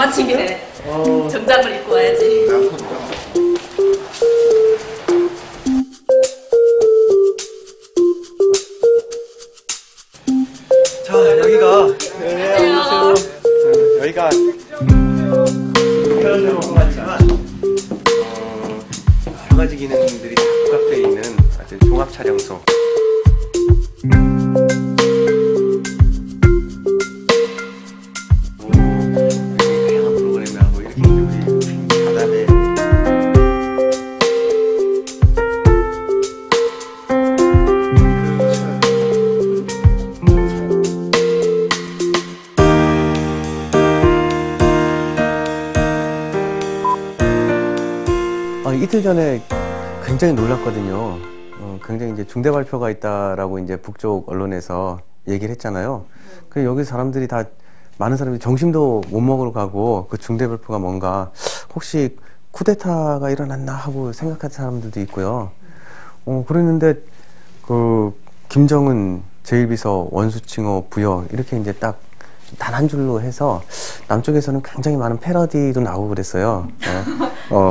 마치기네. 정장을 입고 와야지. 자, 여기가 안녕하세요. 여기가 편의점 같지만 여러 가지 기능들이 다 부각되어 있는 아주 종합 촬영소. 다양한 프로그램을 하고 이렇게 우리 바다에 이틀 전에 굉장히 놀랐거든요. 굉장히 이제 중대 발표가 있다라고 이제 북쪽 언론에서 얘기를 했잖아요. 그 여기 사람들이 다 많은 사람들이 점심도 못 먹으러 가고 그 중대 발표가 뭔가 혹시 쿠데타가 일어났나 하고 생각한 사람들도 있고요. 그랬는데 그 김정은 제1비서 원수칭호 부여 이렇게 이제 딱 단 한 줄로 해서 남쪽에서는 굉장히 많은 패러디도 나오고 그랬어요.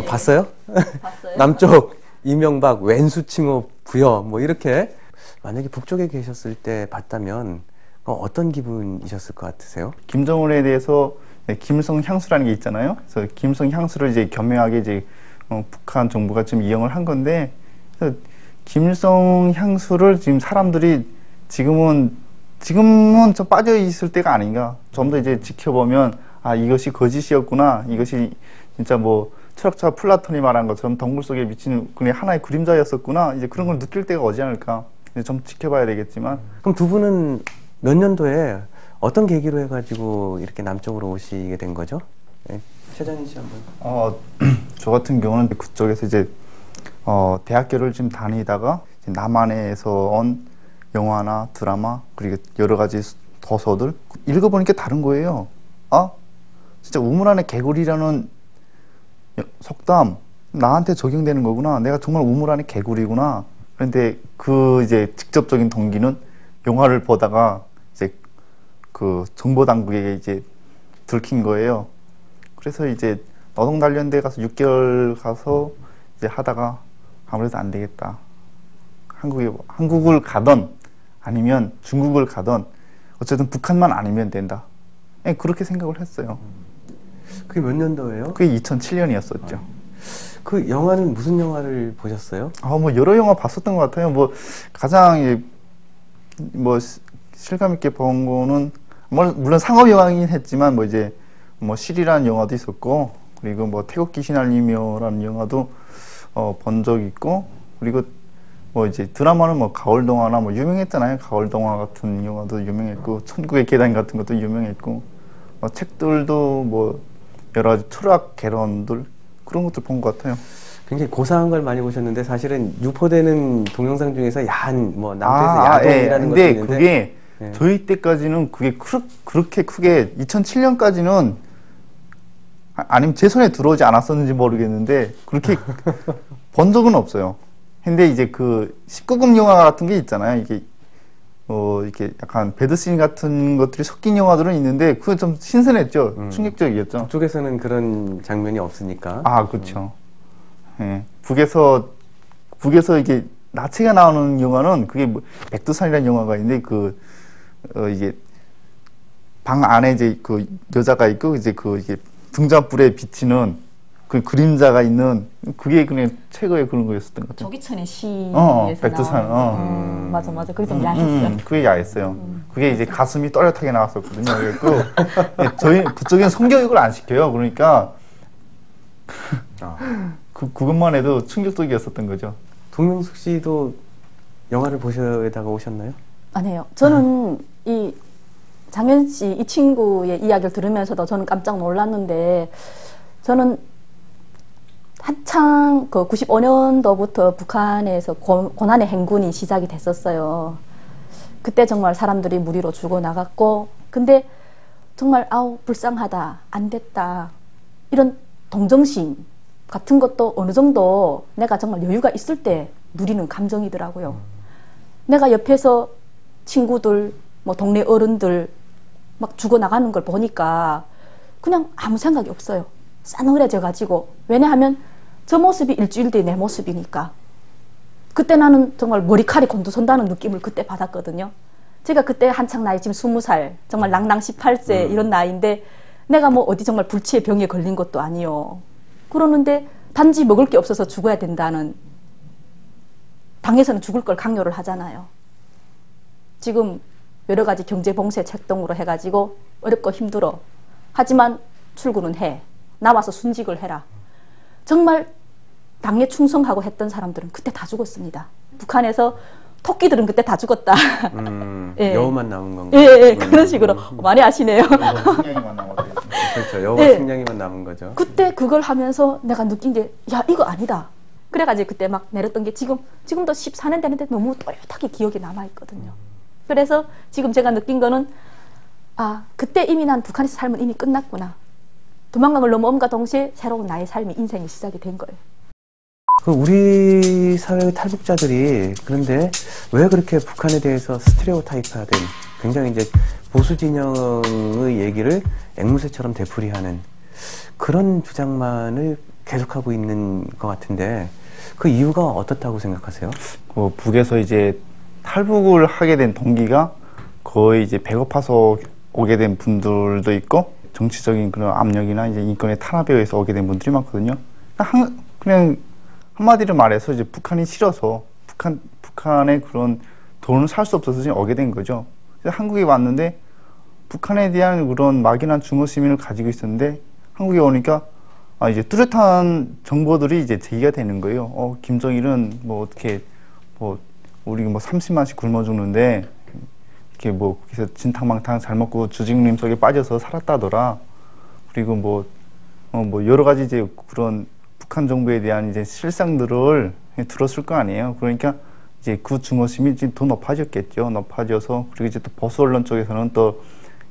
봤어요? 봤어요? 남쪽 이명박 왼수칭호 부여 뭐 이렇게. 만약에 북쪽에 계셨을 때 봤다면 어떤 기분이셨을 것 같으세요? 김정은에 대해서 김성 향수라는 게 있잖아요. 그래서 김성 향수를 이제 겸명하게 이제 북한 정부가 지금 이용을 한 건데, 그래서 김성 향수를 지금 사람들이 지금은 좀 빠져 있을 때가 아닌가. 좀 더 이제 지켜보면 아, 이것이 거짓이었구나. 이것이 진짜 뭐 철학자 플라톤이 말한 것처럼 덩굴 속에 미치는 그냥 하나의 그림자였었구나. 이제 그런 걸 느낄 때가 오지 않을까. 이제 좀 지켜봐야 되겠지만. 그럼 두 분은 몇 년도에 어떤 계기로 해가지고 이렇게 남쪽으로 오시게 된 거죠? 네. 최정인 씨 한번. 저 같은 경우는 그쪽에서 이제 대학교를 지금 다니다가 이제 남한에서 온 영화나 드라마 그리고 여러 가지 도서들 읽어보니까 다른 거예요. 아, 진짜 우물 안에 개구리라는 속담 나한테 적용되는 거구나. 내가 정말 우물 안에 개구리구나. 그런데 그 이제 직접적인 동기는 영화를 보다가 이제 그 정보 당국에게 이제 들킨 거예요. 그래서 이제 노동단련대 가서 6개월 가서 이제 하다가 아무래도 안 되겠다. 한국을 가던 아니면 중국을 가던 어쨌든 북한만 아니면 된다. 네, 그렇게 생각을 했어요. 그게 몇 년도예요? 그게 2007년이었었죠. 그 영화는 무슨 영화를 보셨어요? 뭐 여러 영화 봤었던 것 같아요. 뭐 가장 뭐 실감 있게 본 거는 물론 상업 영화이긴 했지만 뭐 이제 뭐 실이라는 영화도 있었고, 그리고 뭐 태국 귀신 알리며라는 영화도 본 적 있고, 그리고 뭐 이제 드라마는 뭐 가을동화나 뭐 유명했잖아요. 가을동화 같은 영화도 유명했고, 천국의 계단 같은 것도 유명했고, 책들도 뭐 여러 가지 철학 개론들 그런 것들 본 것 같아요. 굉장히 고상한 걸 많이 보셨는데 사실은 유포되는 동영상 중에서 야한 뭐 남쪽에서 야동이라는 것도 있는데 그게 저희 때까지는 그게 그렇게 크게 2007년까지는 아니면 제 손에 들어오지 않았었는지 모르겠는데 그렇게 본 적은 없어요. 근데 이제 그 19금 영화 같은 게 있잖아요. 이게 이렇게 약간 배드씬 같은 것들이 섞인 영화들은 있는데 그게 좀 신선했죠. 충격적이었죠. 북쪽에서는 그런 장면이 없으니까. 아, 그렇죠. 예. 북에서 이게 나치가 나오는 영화는 그게 뭐 백두산이라는 영화가 있는데 이게 방 안에 이제 그 여자가 있고 이제 이게 등잔불에 비치는 그 그림자가 있는 그게 그냥 최고의 그런 거였었던 것 같아요. 조기천의 시에서 백두산. 맞아. 그게 좀 야했어요. 그게 야했어요. 그게 이제 가슴이 또렷하게 나왔었거든요. 그래서 저희 그쪽엔 성교육을 안 시켜요. 그러니까 그것만 해도 충격적이었었던 거죠. 동명숙 씨도 영화를 보셔다가 오셨나요? 아니에요. 저는 이 장현 씨 이 친구의 이야기를 들으면서도 저는 깜짝 놀랐는데, 저는 한창 그 95년도부터 북한에서 고난의 행군이 시작이 됐었어요. 그때 정말 사람들이 무리로 죽어나갔고, 근데 정말 아우 불쌍하다, 안 됐다, 이런 동정심 같은 것도 어느 정도 내가 정말 여유가 있을 때 누리는 감정이더라고요. 내가 옆에서 친구들, 뭐 동네 어른들 막 죽어나가는 걸 보니까 그냥 아무 생각이 없어요. 싸늘해져가지고. 왜냐하면 저 모습이 일주일 뒤에 내 모습이니까. 그때 나는 정말 머리칼이 곤두선다는 느낌을 그때 받았거든요. 제가 그때 한창 나이 지금 20살, 정말 낭낭 18세 이런 나이인데 내가 뭐 어디 정말 불치의 병에 걸린 것도 아니요. 그러는데 단지 먹을 게 없어서 죽어야 된다는, 당에서는 죽을 걸 강요를 하잖아요. 지금 여러 가지 경제 봉쇄 책동으로 해가지고 어렵고 힘들어. 하지만 출근은 해. 나와서 순직을 해라. 정말 당에 충성하고 했던 사람들은 그때 다 죽었습니다. 북한에서 토끼들은 그때 다 죽었다. 예. 여우만 남은 건가요? 예, 그런 식으로 많이 아시네요. 식량이만 남았어요. 그렇죠. 여우와 예. 식량이만 남은 거죠. 그때 그걸 하면서 내가 느낀 게, 야, 이거 아니다. 그래가지고 그때 막 내렸던 게 지금도 14년 되는데 너무 또렷하게 기억이 남아있거든요. 그래서 지금 제가 느낀 거는, 아, 그때 이미 난 북한에서 삶은 이미 끝났구나. 도망강을 넘어옴과 동시에 새로운 나의 삶이, 인생이 시작이 된 거예요. 그 우리 사회의 탈북자들이 그런데 왜 그렇게 북한에 대해서 스테레오타입화된, 굉장히 이제 보수 진영의 얘기를 앵무새처럼 되풀이하는 그런 주장만을 계속하고 있는 것 같은데, 그 이유가 어떻다고 생각하세요? 북에서 이제 탈북을 하게 된 동기가 거의 이제 배고파서 오게 된 분들도 있고, 정치적인 그런 압력이나 이제 인권의 탄압에 의해서 오게 된 분들이 많거든요. 그냥 한마디로 말해서 이제 북한이 싫어서 북한의 그런 돈을 살 수 없어서 지금 오게 된 거죠. 그래서 한국에 왔는데 북한에 대한 그런 막연한 증오 시민을 가지고 있었는데, 한국에 오니까 이제 뚜렷한 정보들이 이제 제기가 되는 거예요. 김정일은 뭐 어떻게 우리 뭐 30만씩 굶어 죽는데 이렇게 뭐 거기서 진탕망탕 잘 먹고 주직림 속에 빠져서 살았다더라. 그리고 뭐 여러 가지 이제 그런 북한 정부에 대한 이제 실상들을 들었을 거 아니에요. 그러니까 이제 그 증오심이 이제 더 높아졌겠죠. 높아져서, 그리고 이제 또 보수 언론 쪽에서는 또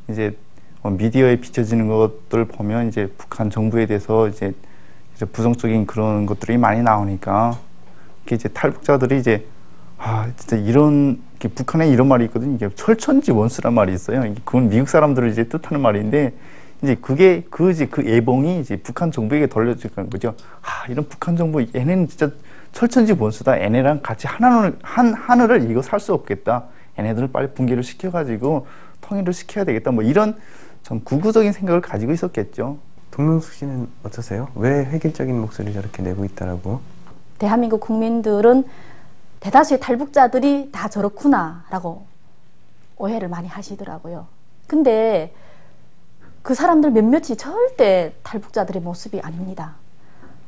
이제 미디어에 비춰지는 것들을 보면 이제 북한 정부에 대해서 이제 부정적인 그런 것들이 많이 나오니까, 이게 이제 탈북자들이 이제 진짜 북한에 이런 말이 있거든요. 이게 철천지 원수란 말이 있어요. 그건 미국 사람들을 이제 뜻하는 말인데, 이제 그게 그 예봉이 이제 북한 정부에게 돌려지는 거죠. 이런 북한 정부, 얘네는 진짜 철천지 원수다. 얘네랑 같이 하늘을 이거 살 수 없겠다. 얘네들을 빨리 붕괴를 시켜가지고 통일을 시켜야 되겠다. 뭐 이런 좀 구구적인 생각을 가지고 있었겠죠. 동명숙 씨는 어떠세요? 왜 획일적인 목소리를 저렇게 내고 있다라고? 대한민국 국민들은 대다수의 탈북자들이 다 저렇구나라고 오해를 많이 하시더라고요. 근데 그 사람들 몇몇이 절대 탈북자들의 모습이 아닙니다.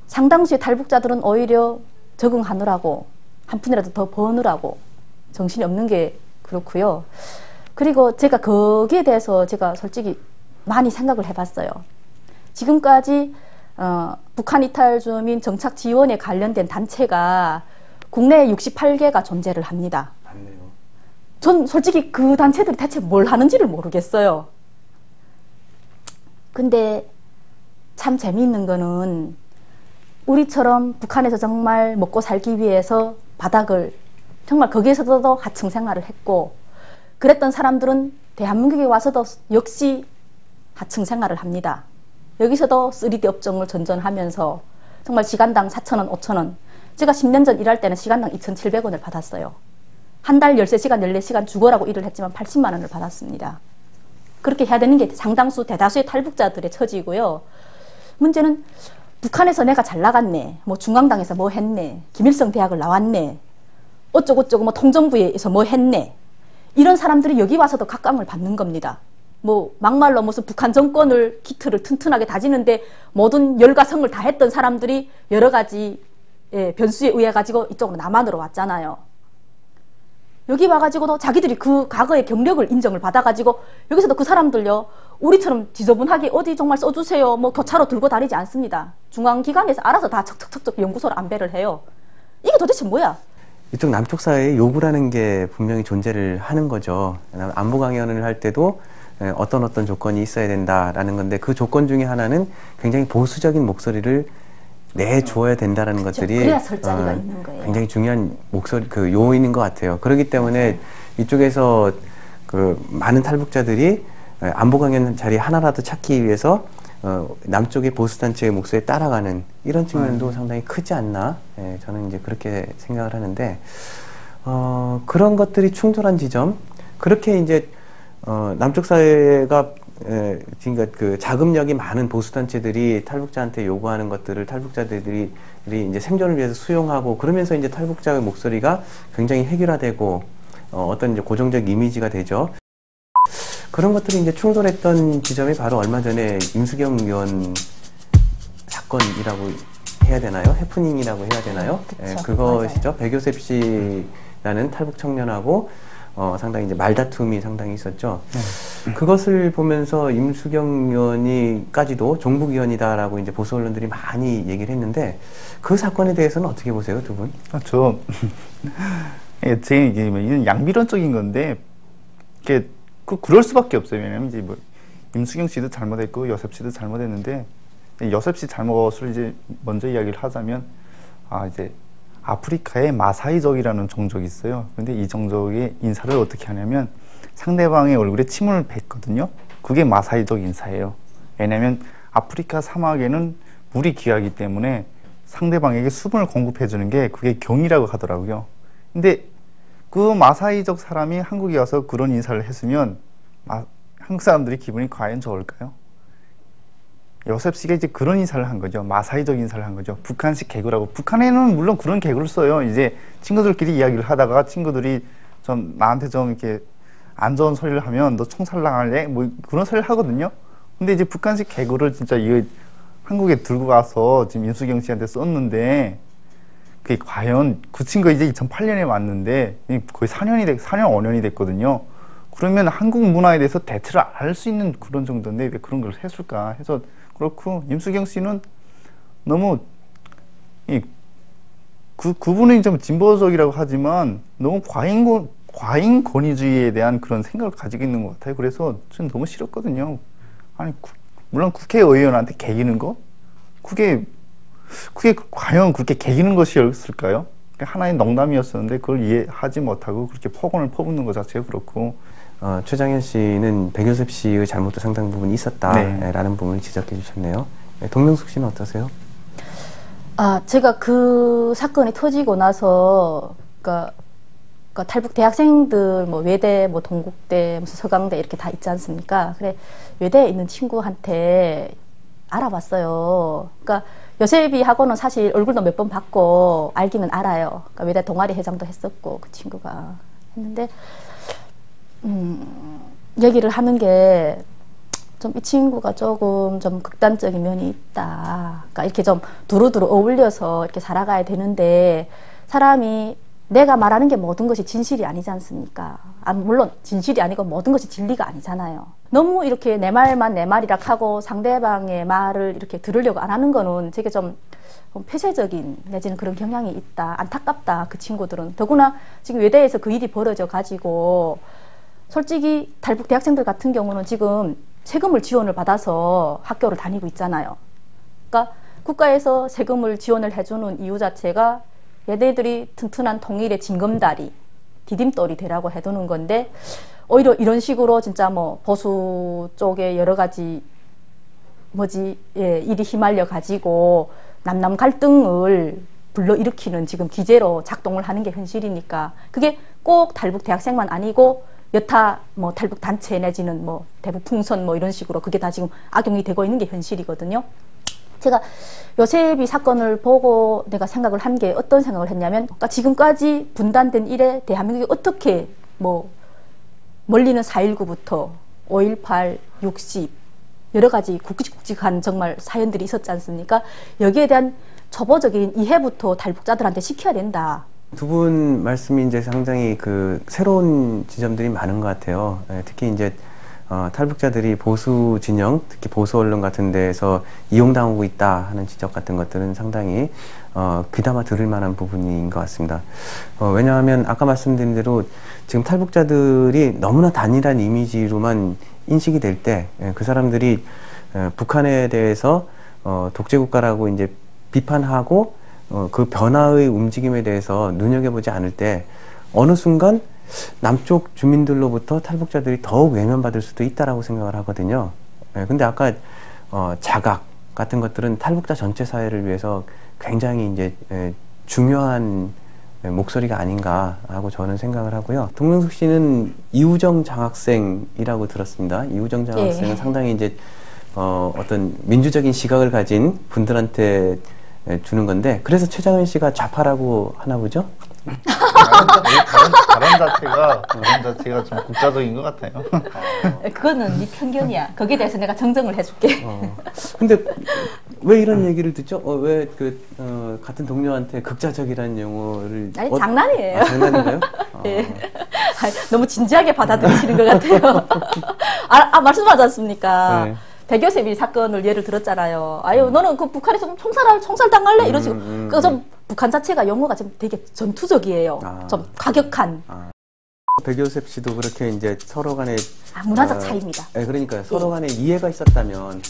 상당수의 탈북자들은 오히려 적응하느라고 한 푼이라도 더 버느라고 정신이 없는 게 그렇고요. 그리고 제가 거기에 대해서 제가 솔직히 많이 생각을 해봤어요. 지금까지 북한 이탈 주민 정착 지원에 관련된 단체가 국내에 68개가 존재를 합니다. 맞네요. 전 솔직히 그 단체들이 대체 뭘 하는지를 모르겠어요. 근데 참 재미있는 거는 우리처럼 북한에서 정말 먹고 살기 위해서 바닥을 정말 거기에서도 하층 생활을 했고, 그랬던 사람들은 대한민국에 와서도 역시 하층 생활을 합니다. 여기서도 3D 업종을 전전하면서 정말 시간당 4,000원, 5,000원. 제가 10년 전 일할 때는 시간당 2,700원을 받았어요. 한 달 13시간, 14시간 죽어라고 일을 했지만 80만 원을 받았습니다. 그렇게 해야 되는 게 상당수 대다수의 탈북자들의 처지고요. 문제는 북한에서 내가 잘 나갔네, 뭐 중앙당에서 뭐 했네, 김일성 대학을 나왔네, 어쩌고저쩌고 뭐 통정부에서 뭐 했네, 이런 사람들이 여기 와서도 각광을 받는 겁니다. 뭐 막말로 무슨 북한 정권을 기틀을 튼튼하게 다지는데 모든 열과 성을 다 했던 사람들이 여러 가지 변수에 의해 가지고 이쪽으로 남한으로 왔잖아요. 여기 와가지고도 자기들이 그 과거의 경력을 인정을 받아가지고 여기서도 그 사람들요, 우리처럼 지저분하게 어디 정말 써주세요 뭐 교차로 들고 다니지 않습니다. 중앙기관에서 알아서 다 척척척척 연구소를 안배를 해요. 이게 도대체 뭐야? 이쪽 남쪽 사회에 요구라는 게 분명히 존재를 하는 거죠. 안보 강연을 할 때도 어떤 조건이 있어야 된다라는 건데, 그 조건 중에 하나는 굉장히 보수적인 목소리를 내주어야 된다라는 그렇죠. 것들이 그래야 설 자리가 있는 거예요. 굉장히 중요한 요인인 것 같아요. 그렇기 때문에 이쪽에서 그 많은 탈북자들이 안보 강연 자리 하나라도 찾기 위해서 남쪽의 보수단체의 목소리에 따라가는 이런 측면도 상당히 크지 않나, 예, 저는 이제 그렇게 생각을 하는데, 그런 것들이 충돌한 지점, 그렇게 이제 남쪽 사회가 그러니까 그 자금력이 많은 보수단체들이 탈북자한테 요구하는 것들을 탈북자들이 이제 생존을 위해서 수용하고, 그러면서 이제 탈북자의 목소리가 굉장히 획일화되고 어떤 이제 고정적 이미지가 되죠. 그런 것들이 이제 충돌했던 지점이 바로 얼마 전에 임수경 의원 사건이라고 해야 되나요? 해프닝이라고 해야 되나요? 예, 그것이죠. 백요셉 씨라는 탈북 청년하고 상당히 이제 말다툼이 상당히 있었죠. 그것을 보면서 임수경 의원이까지도 종북위원이다라고 이제 보수 언론들이 많이 얘기를 했는데, 그 사건에 대해서는 어떻게 보세요, 두 분? 제 이건 양비론적인 건데, 이게 그럴 수밖에 없어요. 왜냐면 이제 뭐 임수경 씨도 잘못했고 여셉 씨도 잘못했는데, 여셉 씨 잘못을 이제 먼저 이야기를 하자면, 이제 아프리카에 마사이족이라는 종족이 있어요. 근데 이 종족의 인사를 어떻게 하냐면 상대방의 얼굴에 침을 뱉거든요. 그게 마사이족 인사예요. 왜냐면 아프리카 사막에는 물이 귀하기 때문에 상대방에게 수분을 공급해 주는 게 그게 경이라고 하더라고요. 근데 그 마사이족 사람이 한국에 와서 그런 인사를 했으면 한국 사람들이 기분이 과연 좋을까요? 여셉 씨가 이제 그런 인사를 한 거죠. 마사이적 인사를 한 거죠. 북한식 개그라고. 북한에는 물론 그런 개그를 써요. 이제 친구들끼리 이야기를 하다가 친구들이 좀 나한테 좀 이렇게 안 좋은 소리를 하면 너 총살당할래? 뭐 그런 소리를 하거든요. 근데 이제 북한식 개그를 진짜 이거 한국에 들고 가서 지금 임수경 씨한테 썼는데, 그게 과연 그 친구가 이제 2008년에 왔는데 거의 4년 5년이 됐거든요. 그러면 한국 문화에 대해서 대체를 알 수 있는 그런 정도인데 왜 그런 걸 했을까 해서 그렇고, 임수경 씨는 너무 그분이 좀 진보적이라고 하지만 너무 과잉 권위주의에 대한 그런 생각을 가지고 있는 것 같아요. 그래서 저는 너무 싫었거든요. 아니 물론 국회의원한테 개기는 거, 그게 과연 그렇게 개기는 것이었을까요? 하나의 농담이었었는데 그걸 이해하지 못하고 그렇게 폭언을 퍼붓는 것 자체가 그렇고. 최장현 씨는 백요셉 씨의 잘못도 상당 부분 있었다라는 부분을 지적해 주셨네요. 동명숙 씨는 어떠세요? 제가 그 사건이 터지고 나서, 그러니까 탈북 대학생들, 뭐 외대, 뭐 동국대, 무슨 서강대 이렇게 다 있지 않습니까? 그래, 외대에 있는 친구한테 알아봤어요. 그러니까 요셉이 하고는 사실 얼굴도 몇 번 봤고 알기는 알아요. 그러니까 외대 동아리 회장도 했었고 그 친구가 했는데, 얘기를 하는 게 좀 이 친구가 조금 좀 극단적인 면이 있다. 그러니까 이렇게 좀 두루두루 어울려서 이렇게 살아가야 되는데, 사람이 내가 말하는 게 모든 것이 진실이 아니지 않습니까? 물론 진실이 아니고 모든 것이 진리가 아니잖아요. 너무 이렇게 내 말만 내 말이라 하고 상대방의 말을 이렇게 들으려고 안 하는 거는 되게 좀 폐쇄적인 내지는 그런 경향이 있다. 안타깝다, 그 친구들은. 더구나 지금 외대에서 그 일이 벌어져 가지고, 솔직히 탈북 대학생들 같은 경우는 지금 세금을 지원을 받아서 학교를 다니고 있잖아요. 그러니까 국가에서 세금을 지원을 해주는 이유 자체가 얘네들이 튼튼한 통일의 징검다리, 디딤돌이 되라고 해두는 건데, 오히려 이런 식으로 진짜 뭐 보수 쪽에 여러 가지 일이 휘말려 가지고 남남 갈등을 불러일으키는 지금 기제로 작동을 하는 게 현실이니까, 그게 꼭 탈북 대학생만 아니고 여타 뭐 탈북 단체 내지는 뭐 대북 풍선 뭐 이런 식으로 그게 다 지금 악용이 되고 있는 게 현실이거든요. 제가 요셉이 사건을 보고 내가 생각을 한 게 어떤 생각을 했냐면, 그러니까 지금까지 분단된 일에 대한민국이 어떻게 뭐 멀리는 4.19부터 5.18, 60 여러 가지 굵직굵직한 정말 사연들이 있었지 않습니까? 여기에 대한 초보적인 이해부터 탈북자들한테 시켜야 된다. 두 분 말씀이 이제 상당히 그 새로운 지점들이 많은 것 같아요. 특히 이제 탈북자들이 보수 진영, 특히 보수 언론 같은 데에서 이용당하고 있다 하는 지적 같은 것들은 상당히 귀담아 들을 만한 부분인 것 같습니다. 왜냐하면 아까 말씀드린 대로 지금 탈북자들이 너무나 단일한 이미지로만 인식이 될 때, 그 사람들이 북한에 대해서 독재국가라고 이제 비판하고 그 변화의 움직임에 대해서 눈여겨보지 않을 때 어느 순간 남쪽 주민들로부터 탈북자들이 더욱 외면받을 수도 있다라고 생각을 하거든요. 근데 아까 자각 같은 것들은 탈북자 전체 사회를 위해서 굉장히 이제 중요한 목소리가 아닌가 하고 저는 생각을 하고요. 동명숙 씨는 이우정 장학생이라고 들었습니다. 이우정 장학생은 상당히 이제 어떤 민주적인 시각을 가진 분들한테 주는 건데, 그래서 최장현 씨가 좌파라고 하나 보죠? 발언 자체가 좀 국자적인 것 같아요. 그거는 네 편견이야. 거기에 대해서 내가 정정을 해줄게. 근데 왜 이런 얘기를 듣죠? 왜 같은 동료한테 극자적이라는 용어를 아니 장난이에요. 장난인가요? 네. 너무 진지하게 받아들이시는 것 같아요. 말씀하지 않습니까? 네. 백여세비 사건을 예를 들었잖아요. 아유, 너는 그 북한에서 총살 당할래? 이런 식으로. 그러니까 좀 북한 자체가 용어가 좀 되게 전투적이에요. 좀 과격한. 백요셉 씨도 그렇게 이제 서로 간에 문화적 차이입니다. 네, 그러니까 서로 간에 이해가 있었다면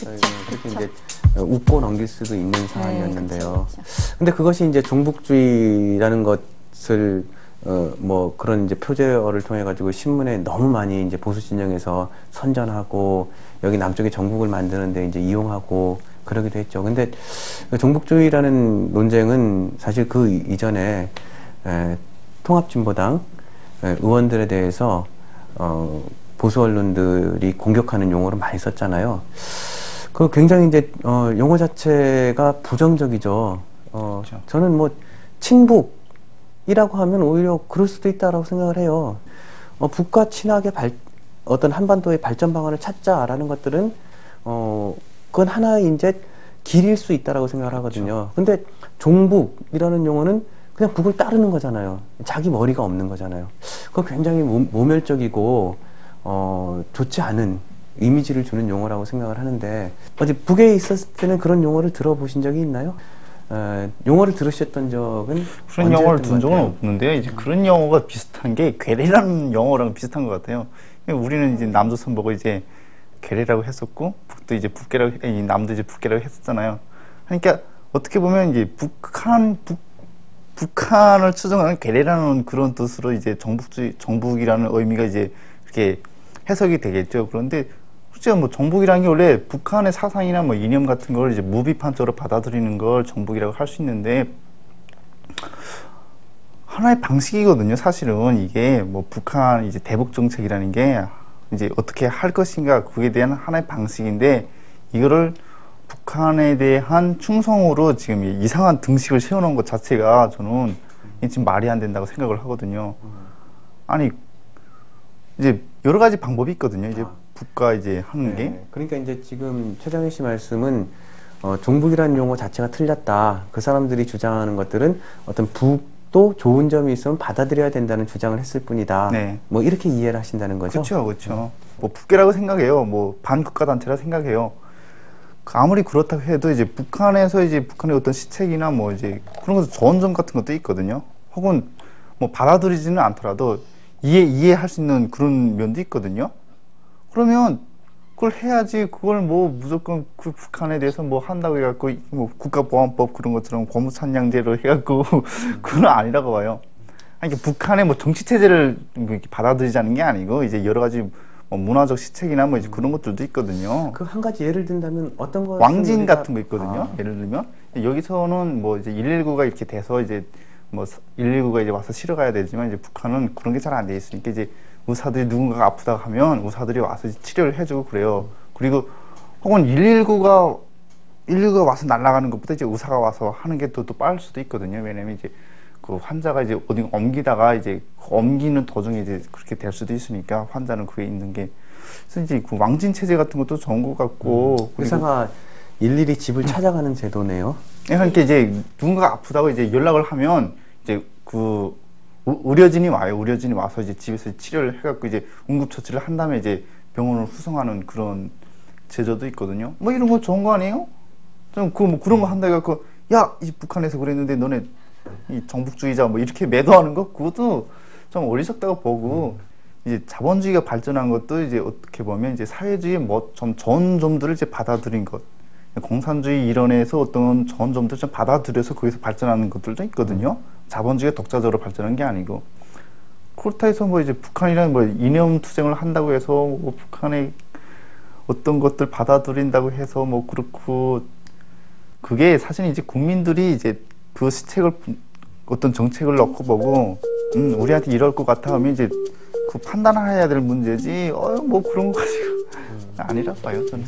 그렇게 이제 웃고 넘길 수도 있는 상황이었는데요. 근데 그것이 이제 종북주의라는 것을 뭐 그런 이제 표제어를 통해 가지고 신문에 너무 많이 이제 보수 진영에서 선전하고 여기 남쪽에 정북을 만드는데 이제 이용하고 그러기도 했죠. 근데 종북주의라는 논쟁은 사실 그 이전에 통합진보당 의원들에 대해서 보수 언론들이 공격하는 용어를 많이 썼잖아요. 그 굉장히 이제 용어 자체가 부정적이죠. 그렇죠. 저는 뭐 친북이라고 하면 오히려 그럴 수도 있다라고 생각을 해요. 북과 친하게 어떤 한반도의 발전 방안을 찾자라는 것들은 그건 하나의 이제 길일 수 있다라고 생각을 하거든요. 근데 종북이라는 용어는 그냥 북을 따르는 거잖아요. 자기 머리가 없는 거잖아요. 그거 굉장히 모멸적이고 좋지 않은 이미지를 주는 용어라고 생각을 하는데, 어디 북에 있었을 때는 그런 용어를 들어보신 적이 있나요? 용어를 들으셨던 적은? 그런 용어를 든 적은 없는데요. 이제 그런 용어가 비슷한 게 괴뢰라는 용어랑 비슷한 것 같아요. 우리는 이제 남도 선보고 이제 괴뢰라고 했었고, 북도 이제 남도 이제 북괴라고 했었잖아요. 그러니까 어떻게 보면 이제 북한을 추정하는 괴뢰라는 그런 뜻으로 이제 정북이라는 의미가 이제 이렇게 해석이 되겠죠. 그런데 실제 뭐 정북이라는 게 원래 북한의 사상이나 뭐 이념 같은 걸 이제 무비판적으로 받아들이는 걸 정북이라고 할 수 있는데, 하나의 방식이거든요. 사실은 이게 뭐 북한 이제 대북 정책이라는 게 이제 어떻게 할 것인가, 그에 대한 하나의 방식인데, 이거를 북한에 대한 충성으로 지금 이상한 등식을 세워놓은 것 자체가 저는 지금 말이 안 된다고 생각을 하거든요. 아니, 이제 여러 가지 방법이 있거든요. 이제 북과 이제 하는 게. 그러니까 이제 지금 최장현 씨 말씀은 종북이라는 용어 자체가 틀렸다. 그 사람들이 주장하는 것들은 어떤 북도 좋은 점이 있으면 받아들여야 된다는 주장을 했을 뿐이다. 네. 뭐 이렇게 이해를 하신다는 거죠? 그렇죠, 그렇죠. 뭐 북괴라고 생각해요. 뭐 반국가 단체라 생각해요. 아무리 그렇다고 해도 이제 북한에서 이제 북한의 어떤 시책이나 뭐 이제 그런 것도 좋은 점 같은 것도 있거든요. 혹은 뭐 받아들이지는 않더라도 이해할 수 있는 그런 면도 있거든요. 그러면 그걸 해야지. 그걸 뭐 무조건 그 북한에 대해서 뭐 한다고 해갖고 뭐 국가보안법 그런 것처럼 고무산량제로 해갖고 그건 아니라고 봐요. 아니, 북한의 뭐 정치 체제를 이렇게 받아들이자는 게 아니고 이제 여러 가지 뭐 문화적 시책이나 뭐 이제 그런 것들도 있거든요. 그 한 가지 예를 든다면 어떤 거? 왕진 같은 거 있거든요. 예를 들면 여기서는 뭐 이제 119가 이렇게 돼서 이제 뭐 119가 이제 와서 실어 가야 되지만, 이제 북한은 그런 게 잘 안 돼 있으니까 이제 의사들이 누군가가 아프다고 하면 의사들이 와서 치료를 해주고 그래요. 그리고 혹은 119가 와서 날아가는 것보다 이제 의사가 와서 하는 게 또 빠를 수도 있거든요. 왜냐면 이제 그 환자가 이제 어디 옮기다가 이제 옮기는 도중에 이제 그렇게 될 수도 있으니까 환자는 그게 있는 게. 그래서 이제 그 왕진 체제 같은 것도 좋은 것 같고. 의사가 일일이 집을 찾아가는 제도네요. 그러니까 이제 누군가가 아프다고 이제 연락을 하면 이제 그 의료진이 와요. 의료진이 와서 이제 집에서 치료를 해갖고 이제 응급처치를 한 다음에 이제 병원을 후송하는 그런 제도도 있거든요. 뭐 이런 거 좋은 거 아니에요? 좀 뭐 그런 거 한다 해갖고, 야, 이 북한에서 그랬는데 너네 이 정북주의자 뭐 이렇게 매도하는 거, 그것도 좀 어리석다고 보고, 이제 자본주의가 발전한 것도 이제 어떻게 보면 이제 사회주의 뭐 좀 좋은 점들을 이제 받아들인 것, 공산주의 일원에서 어떤 좋은 점들을 좀 받아들여서 거기서 발전하는 것들도 있거든요. 자본주의가 독자적으로 발전한 게 아니고. 그렇다 해서 뭐 이제 북한이랑 뭐 이념 투쟁을 한다고 해서 뭐 북한의 어떤 것들 받아들인다고 해서 뭐 그렇고 그게 사실 이제 국민들이 이제 그 시책을 어떤 정책을 넣고 보고 우리한테 이럴 것 같아 하면 이제 그 판단해야 될 문제지 뭐 그런 거 가지고 아니라 봐요 저는.